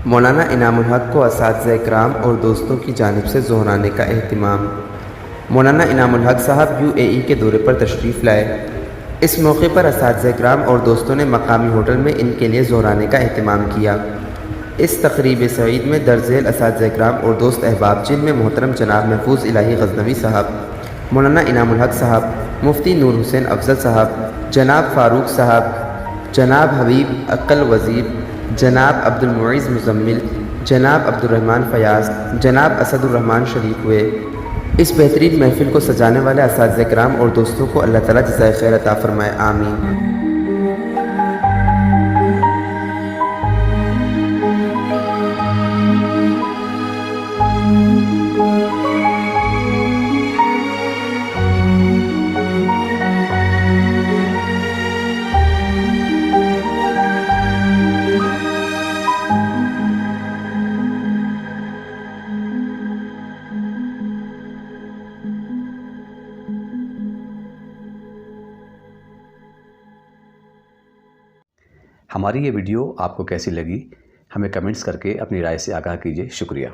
मौलाना इनामुल हक को असातिज़ा इकराम और दोस्तों की जानिब से ज़ोहराने का एहतिमाम। मौलाना इनामुल हक साहब UAE के दौरे पर तशरीफ़ लाए। इस मौके पर असातिज़ा इकराम और दोस्तों ने मकामी होटल में इनके लिए ज़ोहराने का एहतिमाम किया। इस तक़रीब सईद में दर्ज़ेल असातिज़ा इकराम और दोस्त अहबाब, जिनमें मोहतरम जनाब महफूज़ इलाही गज़नवी साहब, मौलाना इनामुल हक साहब, मुफ्ती नूर हुसैन अफजल साहब, जनाब फ़ारूक साहब, जनाब हबीब अक्ल वज़ीर, जनाब अब्दुल मुईज़ मुज़म्मिल, जनाब अब्दुर्रहमान फ़याज़, जनाब असदुर्रहमान शरीक हुए। इस बेहतरीन महफ़िल को सजाने वाले असातिज़ा इकराम और दोस्तों को अल्लाह ताला जज़ाए खैर अता फ़रमाए, आमीन। हमारी ये वीडियो आपको कैसी लगी, हमें कमेंट्स करके अपनी राय से आगाह कीजिए। शुक्रिया।